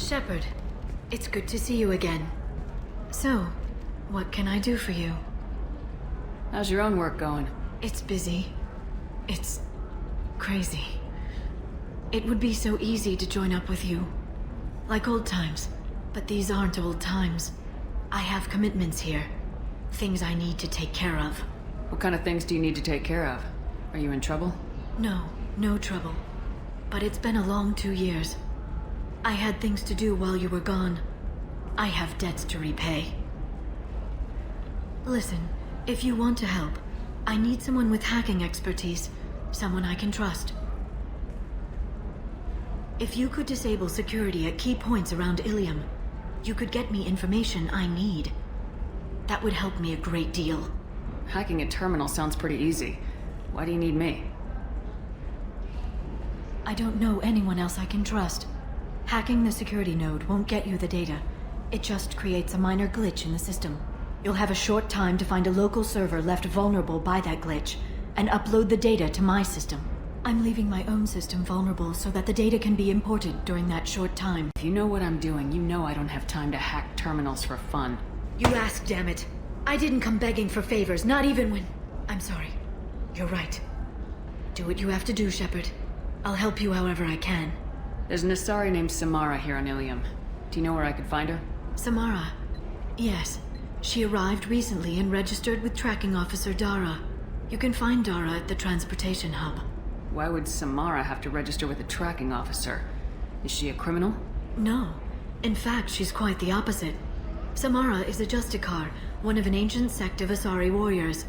Shepard, it's good to see you again. So, what can I do for you? How's your own work going? It's busy. It's crazy. It would be so easy to join up with you. Like old times. But these aren't old times. I have commitments here. Things I need to take care of. What kind of things do you need to take care of? Are you in trouble? No, no trouble. But it's been a long 2 years. I had things to do while you were gone. I have debts to repay. Listen, if you want to help, I need someone with hacking expertise. Someone I can trust. If you could disable security at key points around Illium, you could get me information I need. That would help me a great deal. Hacking a terminal sounds pretty easy. Why do you need me? I don't know anyone else I can trust. Hacking the security node won't get you the data. It just creates a minor glitch in the system. You'll have a short time to find a local server left vulnerable by that glitch, and upload the data to my system. I'm leaving my own system vulnerable so that the data can be imported during that short time. If you know what I'm doing, you know I don't have time to hack terminals for fun. You asked, damn it. I didn't come begging for favors, not even when... I'm sorry. You're right. Do what you have to do, Shepard. I'll help you however I can. There's an asari named Samara here on Illium. Do you know where I could find her? Samara? Yes. She arrived recently and registered with Tracking Officer Dara. You can find Dara at the transportation hub. Why would Samara have to register with a tracking officer? Is she a criminal? No. In fact, she's quite the opposite. Samara is a Justicar, one of an ancient sect of Asari warriors.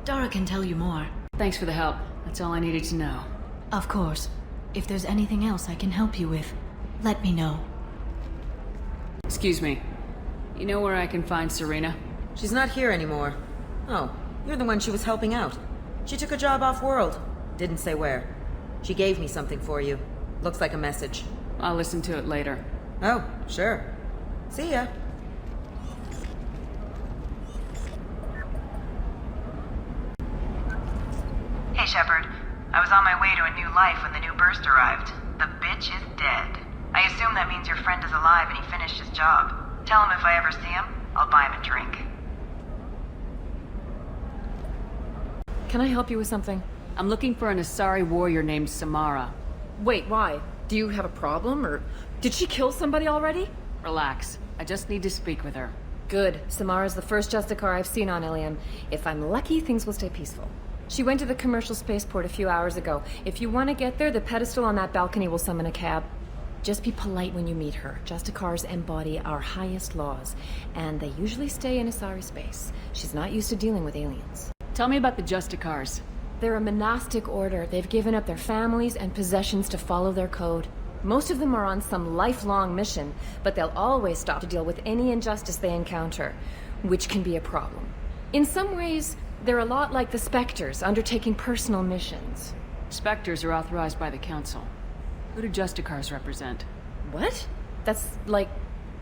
Dara can tell you more. Thanks for the help. That's all I needed to know. Of course. If there's anything else I can help you with, let me know. Excuse me. You know where I can find Serena? She's not here anymore. Oh, you're the one she was helping out. She took a job off-world. Didn't say where. She gave me something for you. Looks like a message. I'll listen to it later. Oh, sure. See ya. Hey, Shepard. I was on my way to a new life when the new burst arrived. The bitch is dead. I assume that means your friend is alive and he finished his job. Tell him if I ever see him, I'll buy him a drink. Can I help you with something? I'm looking for an asari warrior named Samara. Wait, why? Do you have a problem, or did she kill somebody already? Relax. I just need to speak with her. Good. Samara's the first Justicar I've seen on Illium. If I'm lucky, things will stay peaceful. She went to the commercial spaceport a few hours ago. If you want to get there, the pedestal on that balcony will summon a cab. Just be polite when you meet her. Justicars embody our highest laws, and they usually stay in Asari space. She's not used to dealing with aliens. Tell me about the Justicars. They're a monastic order. They've given up their families and possessions to follow their code. Most of them are on some lifelong mission, but they'll always stop to deal with any injustice they encounter, which can be a problem. In some ways, they're a lot like the Spectres, undertaking personal missions. Spectres are authorized by the Council. Who do Justicars represent? What? That's like,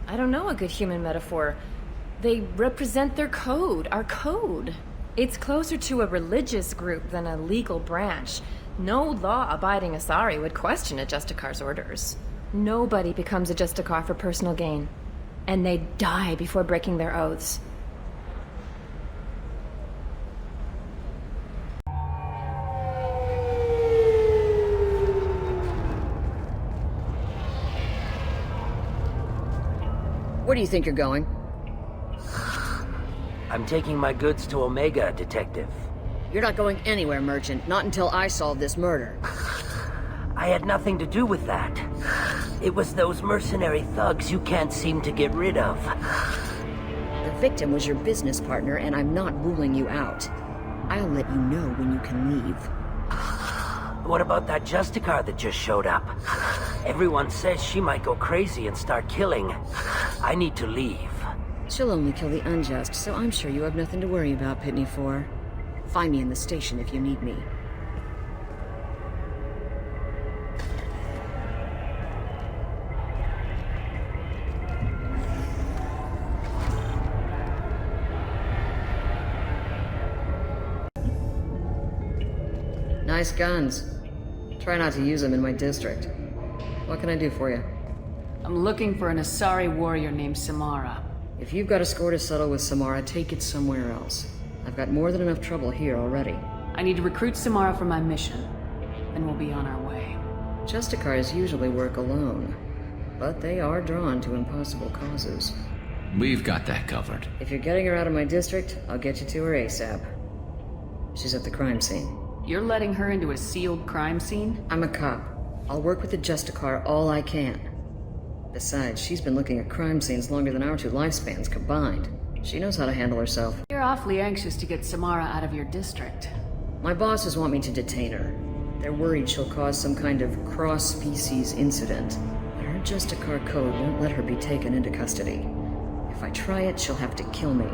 I don't know a good human metaphor. They represent their code, our code. It's closer to a religious group than a legal branch. No law-abiding Asari would question a Justicar's orders. Nobody becomes a Justicar for personal gain. And they die before breaking their oaths. Where do you think you're going? I'm taking my goods to Omega, Detective. You're not going anywhere, Merchant. Not until I solve this murder. I had nothing to do with that. It was those mercenary thugs you can't seem to get rid of. The victim was your business partner, and I'm not ruling you out. I'll let you know when you can leave. What about that Justicar that just showed up? Everyone says she might go crazy and start killing. I need to leave. She'll only kill the unjust, so I'm sure you have nothing to worry about, Pitney 4. Find me in the station if you need me. Nice guns. Try not to use them in my district. What can I do for you? I'm looking for an Asari warrior named Samara. If you've got a score to settle with Samara, take it somewhere else. I've got more than enough trouble here already. I need to recruit Samara for my mission, and we'll be on our way. Justicars usually work alone, but they are drawn to impossible causes. We've got that covered. If you're getting her out of my district, I'll get you to her ASAP. She's at the crime scene. You're letting her into a sealed crime scene? I'm a cop. I'll work with the Justicar all I can. Besides, she's been looking at crime scenes longer than our 2 lifespans combined. She knows how to handle herself. You're awfully anxious to get Samara out of your district. My bosses want me to detain her. They're worried she'll cause some kind of cross-species incident. But her Justicar code won't let her be taken into custody. If I try it, she'll have to kill me.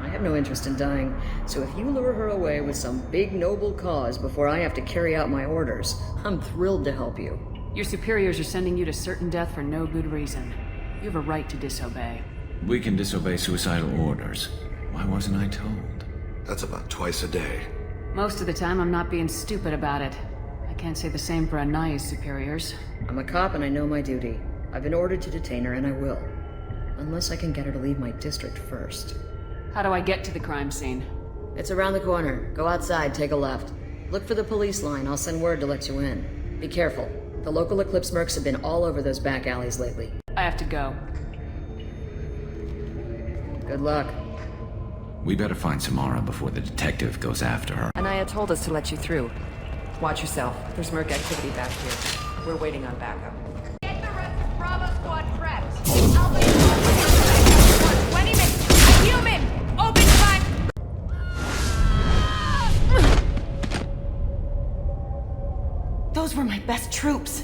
I have no interest in dying, so if you lure her away with some big noble cause before I have to carry out my orders, I'm thrilled to help you. Your superiors are sending you to certain death for no good reason. You have a right to disobey. We can disobey suicidal orders. Why wasn't I told? That's about twice a day. Most of the time, I'm not being stupid about it. I can't say the same for Anaya's superiors. I'm a cop and I know my duty. I've been ordered to detain her and I will. Unless I can get her to leave my district first. How do I get to the crime scene? It's around the corner. Go outside, take a left. Look for the police line. I'll send word to let you in. Be careful. The local Eclipse mercs have been all over those back alleys lately. I have to go. Good luck. We better find Samara before the detective goes after her. Anaya told us to let you through. Watch yourself. There's merc activity back here. We're waiting on backup. Get the rest of Bravo Squad prepped. I'll be in 20 minutes. A human! Open fire! Those were my best troops.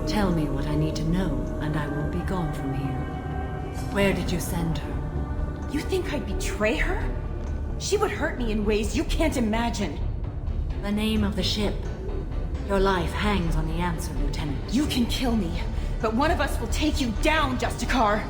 Tell me what I need to know, and I won't be gone from here. Where did you send her? You think I'd betray her? She would hurt me in ways you can't imagine. The name of the ship. Your life hangs on the answer, Lieutenant. You can kill me, but one of us will take you down, Justicar.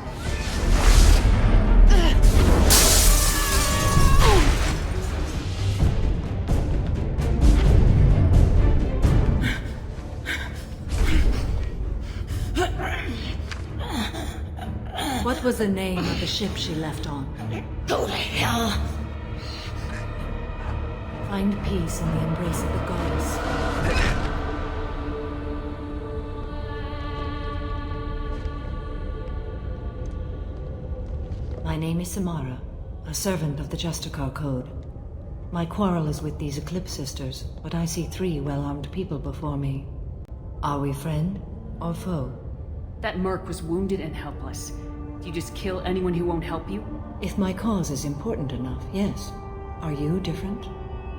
What was the name of the ship she left on? Go to hell! Find peace in the embrace of the goddess. My name is Samara, a servant of the Justicar Code. My quarrel is with these Eclipse sisters, but I see 3 well-armed people before me. Are we friend or foe? That merc was wounded and helpless. Do you just kill anyone who won't help you? If my cause is important enough, yes. Are you different?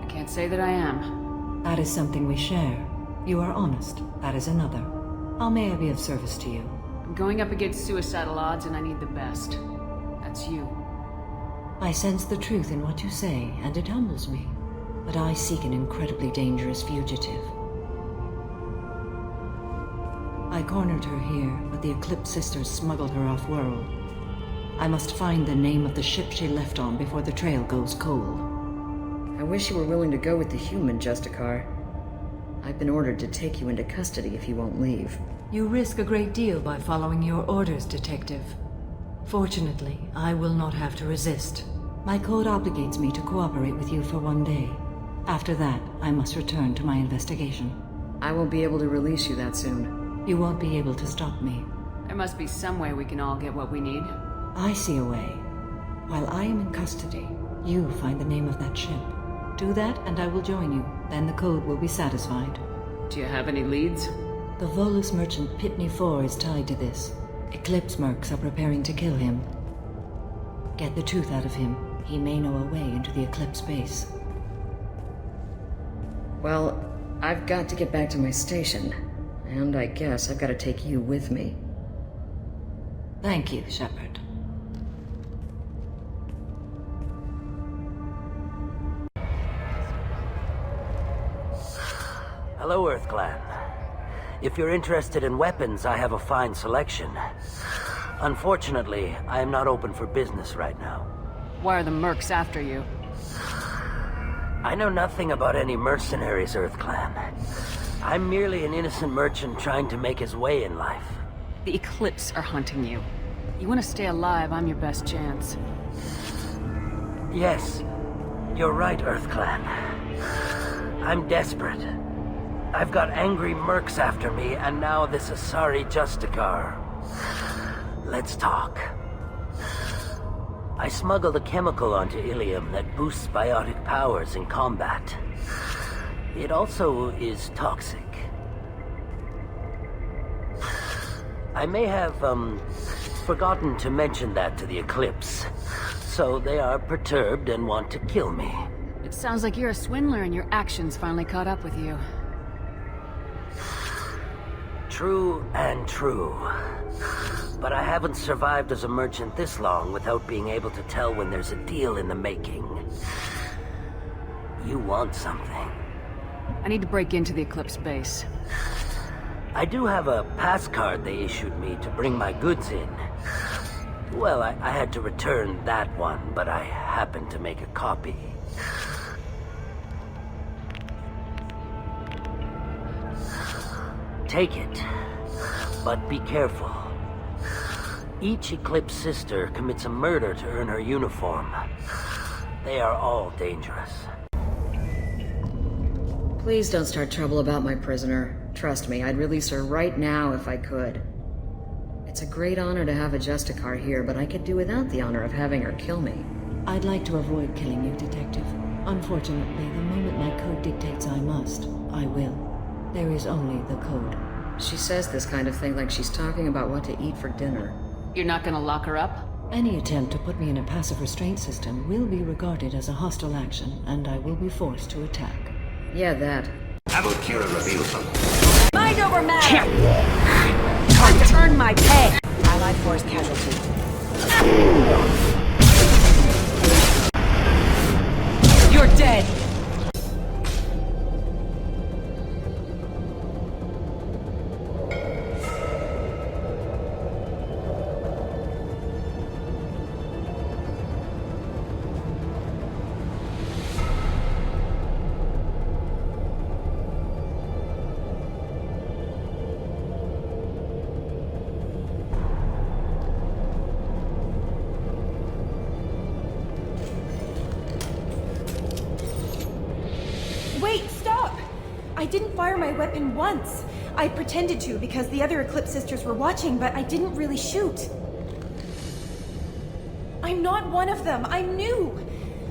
I can't say that I am. That is something we share. You are honest. That is another. How may I be of service to you? I'm going up against suicidal odds and I need the best. That's you. I sense the truth in what you say, and it humbles me. But I seek an incredibly dangerous fugitive. I cornered her here, but the Eclipse sisters smuggled her off-world. I must find the name of the ship she left on before the trail goes cold. I wish you were willing to go with the human, Justicar. I've been ordered to take you into custody if you won't leave. You risk a great deal by following your orders, Detective. Fortunately, I will not have to resist. My code obligates me to cooperate with you for 1 day. After that, I must return to my investigation. I won't be able to release you that soon. You won't be able to stop me. There must be some way we can all get what we need. I see a way. While I am in custody, you find the name of that ship. Do that and I will join you. Then the code will be satisfied. Do you have any leads? The Volus merchant Pitney 4 is tied to this. Eclipse mercs are preparing to kill him. Get the truth out of him. He may know a way into the Eclipse base. Well, I've got to get back to my station. And I guess I've got to take you with me. Thank you, Shepard. Hello, Earth Clan. If you're interested in weapons, I have a fine selection. Unfortunately, I am not open for business right now. Why are the mercs after you? I know nothing about any mercenaries, Earth Clan. I'm merely an innocent merchant trying to make his way in life. The Eclipse are hunting you. You want to stay alive, I'm your best chance. Yes, you're right, Earth Clan. I'm desperate. I've got angry mercs after me, and now this Asari Justicar. Let's talk. I smuggled a chemical onto Illium that boosts biotic powers in combat. It also is toxic. I may have, forgotten to mention that to the Eclipse. So they are perturbed and want to kill me. It sounds like you're a swindler and your actions finally caught up with you. True and true. But I haven't survived as a merchant this long without being able to tell when there's a deal in the making. You want something? I need to break into the Eclipse base. I do have a pass card they issued me to bring my goods in. Well, I had to return that one, but I happened to make a copy. Take it, but be careful. Each Eclipse sister commits a murder to earn her uniform. They are all dangerous. Please don't start trouble about my prisoner. Trust me, I'd release her right now if I could. It's a great honor to have a Justicar here, but I could do without the honor of having her kill me. I'd like to avoid killing you, Detective. Unfortunately, the moment my code dictates I must, I will. There is only the code. She says this kind of thing like she's talking about what to eat for dinner. You're not gonna lock her up? Any attempt to put me in a passive restraint system will be regarded as a hostile action, and I will be forced to attack. Yeah, that. How about Kira reveal something? Mind over matter! Time to earn my pay! Allied force casualty. You're dead! Wait, stop! I didn't fire my weapon once. I pretended to because the other Eclipse sisters were watching, but I didn't really shoot. I'm not one of them. I'm new.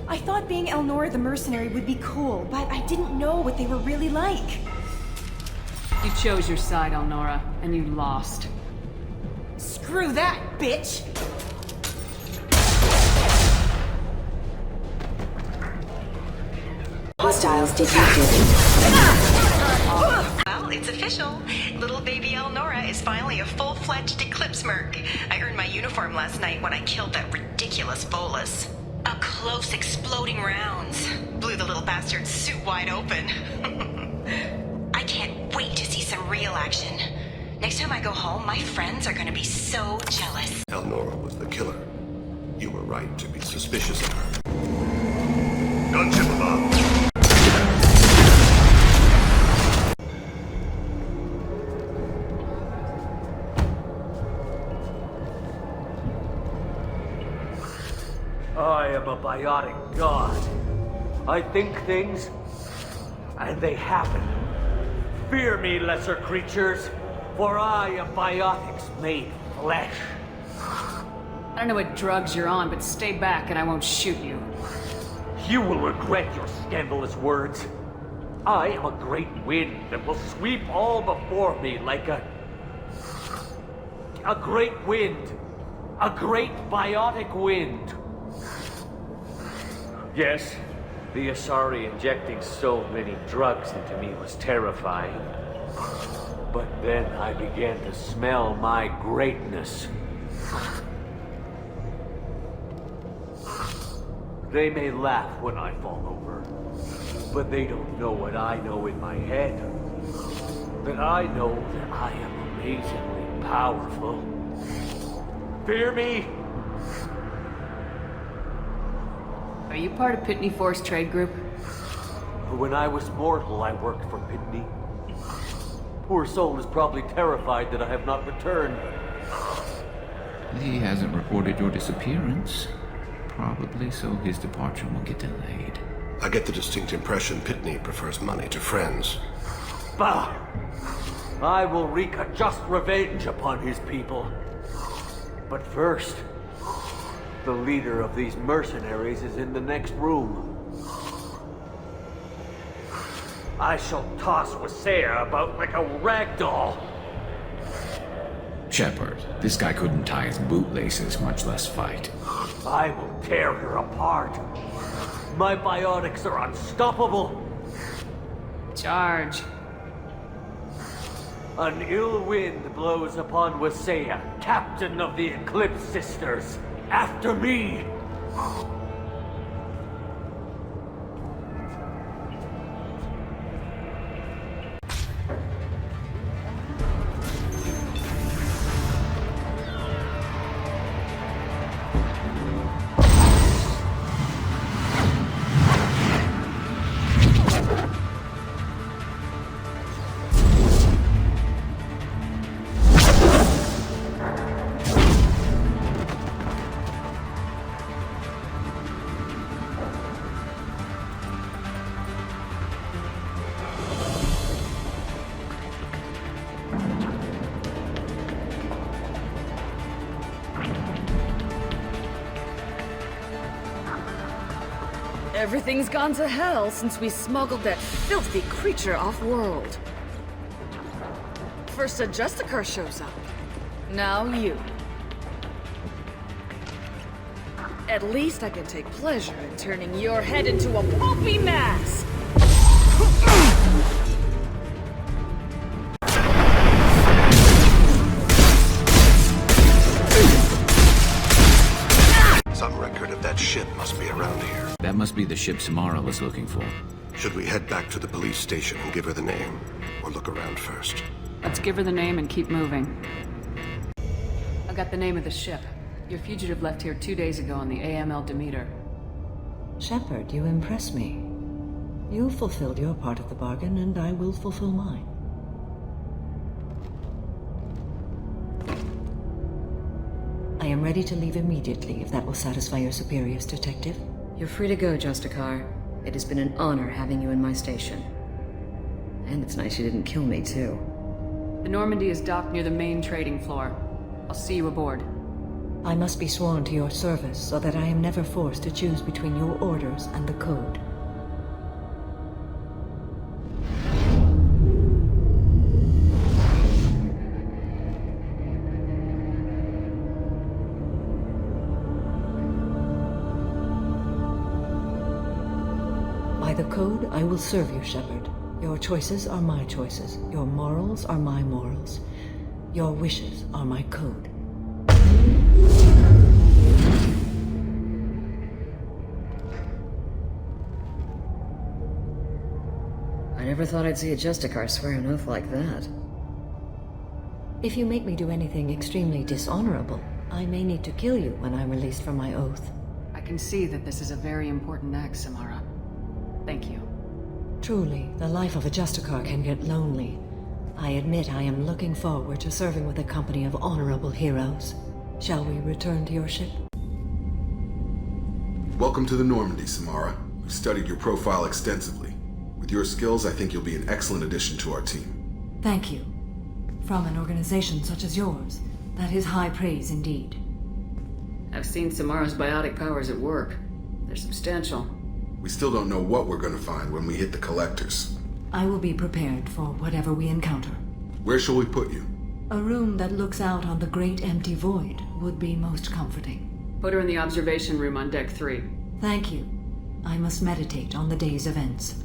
I thought being Elnora the mercenary would be cool, but I didn't know what they were really like. You chose your side, Elnora, and you lost. Screw that, bitch! Hostiles detected. Well, it's official. Little baby Elnora is finally a full-fledged Eclipse merc. I earned my uniform last night when I killed that ridiculous bolus. Up close, exploding rounds. Blew the little bastard's suit wide open. I can't wait to see some real action. Next time I go home, my friends are gonna be so jealous. Elnora was the killer. You were right to be suspicious of her. Gunship above. I am a biotic god. I think things, and they happen. Fear me, lesser creatures, for I am biotics made flesh. I don't know what drugs you're on, but stay back and I won't shoot you. You will regret your scandalous words. I am a great wind that will sweep all before me like a great wind. A great biotic wind. Yes, the Asari injecting so many drugs into me was terrifying. But then I began to smell my greatness. They may laugh when I fall over, but they don't know what I know in my head. That I know that I am amazingly powerful. Fear me? Are you part of Pitney Force Trade Group? When I was mortal, I worked for Pitney. Poor soul is probably terrified that I have not returned. He hasn't reported your disappearance. Probably so his departure will get delayed. I get the distinct impression Pitney prefers money to friends. Bah! I will wreak a just revenge upon his people. But first, the leader of these mercenaries is in the next room. I shall toss Wasea about like a rag doll. Shepard, this guy couldn't tie his bootlaces, much less fight. I will tear her apart. My biotics are unstoppable. Charge. An ill wind blows upon Wasea, captain of the Eclipse Sisters. After me! Everything's gone to hell since we smuggled that filthy creature off-world. First a Justicar shows up. Now you. At least I can take pleasure in turning your head into a pulpy mass! Some record of that ship must be around here. That must be the ship Samara was looking for. Should we head back to the police station and give her the name? Or look around first? Let's give her the name and keep moving. I got the name of the ship. Your fugitive left here 2 days ago on the AML Demeter. Shepard, you impress me. You fulfilled your part of the bargain, and I will fulfill mine. I am ready to leave immediately, if that will satisfy your superiors, Detective. You're free to go, Justicar. It has been an honor having you in my station. And it's nice you didn't kill me, too. The Normandy is docked near the main trading floor. I'll see you aboard. I must be sworn to your service so that I am never forced to choose between your orders and the Code. By the Code, I will serve you, Shepard. Your choices are my choices. Your morals are my morals. Your wishes are my code. I never thought I'd see a Justicar swear an oath like that. If you make me do anything extremely dishonorable, I may need to kill you when I'm released from my oath. I can see that this is a very important act, Samara. Thank you. Truly, the life of a Justicar can get lonely. I admit I am looking forward to serving with a company of honorable heroes. Shall we return to your ship? Welcome to the Normandy, Samara. We've studied your profile extensively. With your skills, I think you'll be an excellent addition to our team. Thank you. From an organization such as yours, that is high praise indeed. I've seen Samara's biotic powers at work. They're substantial. We still don't know what we're gonna find when we hit the collectors. I will be prepared for whatever we encounter. Where shall we put you? A room that looks out on the great empty void would be most comforting. Put her in the observation room on Deck 3. Thank you. I must meditate on the day's events.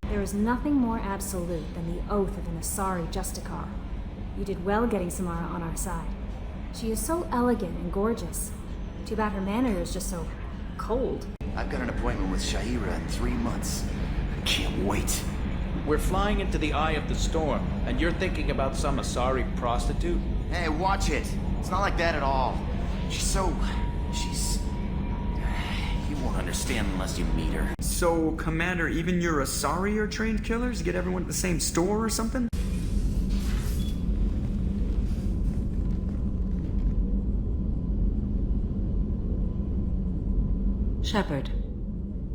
There is nothing more absolute than the oath of an Asari Justicar. You did well getting Samara on our side. She is so elegant and gorgeous. Too bad her manner is just so cold. I've got an appointment with Shaira in 3 months. I can't wait. We're flying into the eye of the storm, and you're thinking about some Asari prostitute? Hey, watch it. It's not like that at all. She's... You won't understand unless you meet her. So, Commander, even your Asari are trained killers? You get everyone at the same store or something? Shepard.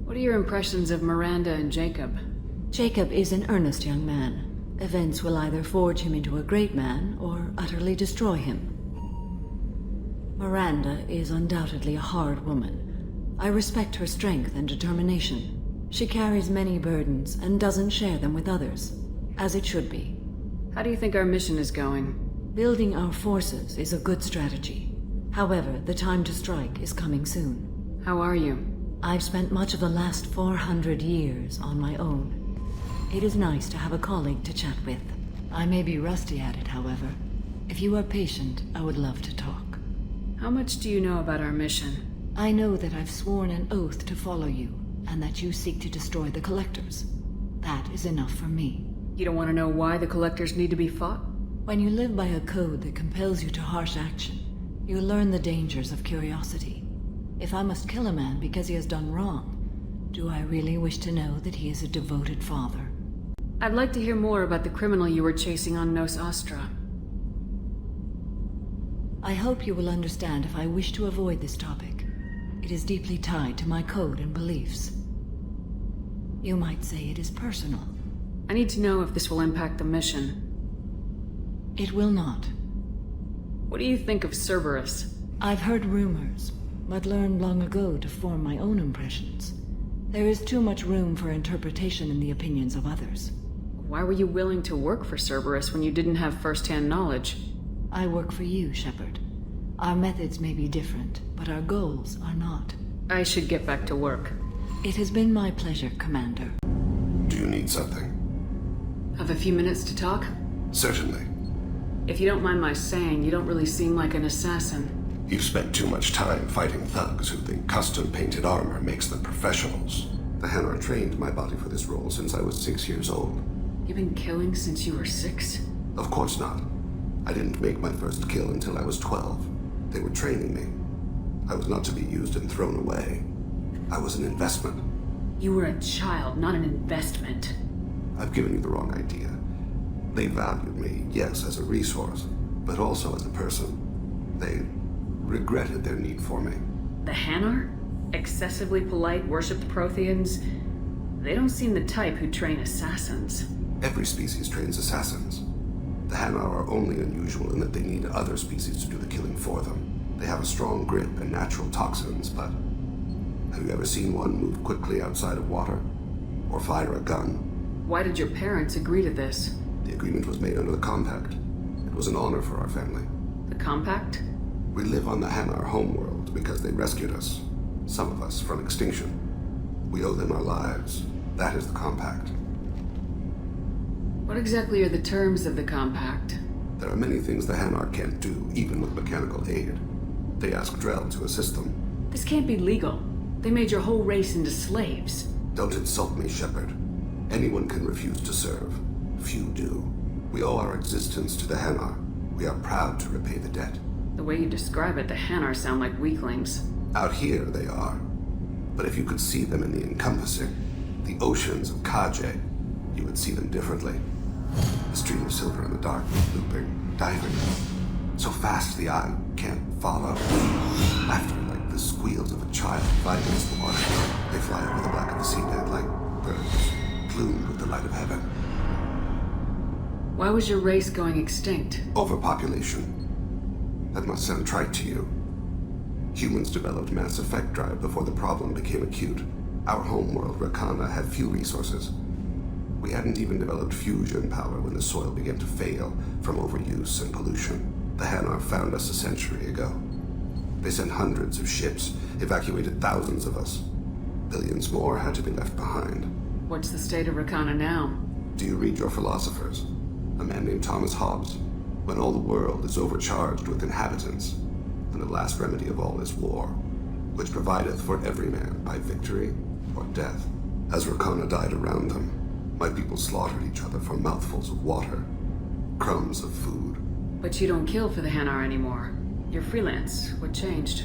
What are your impressions of Miranda and Jacob? Jacob is an earnest young man. Events will either forge him into a great man or utterly destroy him. Miranda is undoubtedly a hard woman. I respect her strength and determination. She carries many burdens and doesn't share them with others, as it should be. How do you think our mission is going? Building our forces is a good strategy. However, the time to strike is coming soon. How are you? I've spent much of the last 400 years on my own. It is nice to have a colleague to chat with. I may be rusty at it, however. If you are patient, I would love to talk. How much do you know about our mission? I know that I've sworn an oath to follow you, and that you seek to destroy the Collectors. That is enough for me. You don't want to know why the Collectors need to be fought? When you live by a code that compels you to harsh action, you learn the dangers of curiosity. If I must kill a man because he has done wrong, do I really wish to know that he is a devoted father? I'd like to hear more about the criminal you were chasing on Nos Astra. I hope you will understand if I wish to avoid this topic. It is deeply tied to my code and beliefs. You might say it is personal. I need to know if this will impact the mission. It will not. What do you think of Cerberus? I've heard rumors, but learned long ago to form my own impressions. There is too much room for interpretation in the opinions of others. Why were you willing to work for Cerberus when you didn't have first-hand knowledge? I work for you, Shepard. Our methods may be different, but our goals are not. I should get back to work. It has been my pleasure, Commander. Do you need something? Have a few minutes to talk? Certainly. If you don't mind my saying, you don't really seem like an assassin. You've spent too much time fighting thugs who think custom-painted armor makes them professionals. The Hanar trained my body for this role since I was 6 years old. You've been killing since you were 6? Of course not. I didn't make my first kill until I was 12. They were training me. I was not to be used and thrown away. I was an investment. You were a child, not an investment. I've given you the wrong idea. They valued me, yes, as a resource, but also as a person. They regretted their need for me. The Hanar? Excessively polite, worshipped Protheans? They don't seem the type who train assassins. Every species trains assassins. The Hanar are only unusual in that they need other species to do the killing for them. They have a strong grip and natural toxins, but have you ever seen one move quickly outside of water? Or fire a gun? Why did your parents agree to this? The agreement was made under the Compact. It was an honor for our family. The Compact? We live on the Hanar homeworld because they rescued us. Some of us from extinction. We owe them our lives. That is the Compact. What exactly are the terms of the Compact? There are many things the Hanar can't do, even with mechanical aid. They ask Drell to assist them. This can't be legal. They made your whole race into slaves. Don't insult me, Shepard. Anyone can refuse to serve. Few do. We owe our existence to the Hanar. We are proud to repay the debt. The way you describe it, the Hanar sound like weaklings. Out here, they are. But if you could see them in the encompassing, the oceans of Kaje, you would see them differently. The stream of silver in the dark, looping, diving. So fast the eye can't follow. Laughter like the squeals of a child fighting against the water. They fly over the black of the seabed like birds, plumed with the light of heaven. Why was your race going extinct? Overpopulation. That must sound trite to you. Humans developed mass effect drive before the problem became acute. Our homeworld, Rakana, had few resources. We hadn't even developed fusion power when the soil began to fail from overuse and pollution. The Hanar found us a century ago. They sent hundreds of ships, evacuated thousands of us. Billions more had to be left behind. What's the state of Rakana now? Do you read your philosophers? A man named Thomas Hobbes. When all the world is overcharged with inhabitants, then the last remedy of all is war, which provideth for every man by victory or death. As Rakana died around them, my people slaughtered each other for mouthfuls of water, crumbs of food. But you don't kill for the Hanar anymore. You're freelance. What changed?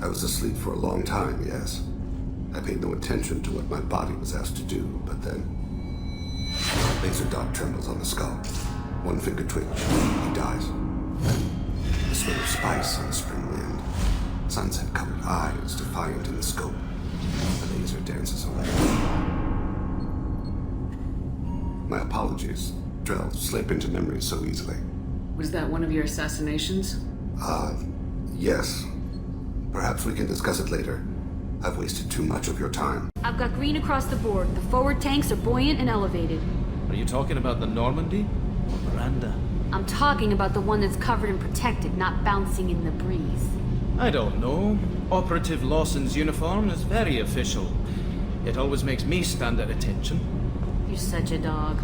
I was asleep for a long time, yes. I paid no attention to what my body was asked to do, but then... Laser dot trembles on the skull. One finger twitch. He dies. Then the smell of spice on the spring wind. Sunset-colored eyes defiant in the scope. The laser dances away. My apologies. Drell slip into memory so easily. Was that one of your assassinations? Yes. Perhaps we can discuss it later. I've wasted too much of your time. I've got green across the board. The forward tanks are buoyant and elevated. Are you talking about the Normandy? Or Miranda? I'm talking about the one that's covered and protected, not bouncing in the breeze. I don't know. Operative Lawson's uniform is very official. It always makes me stand at attention. You're such a dog.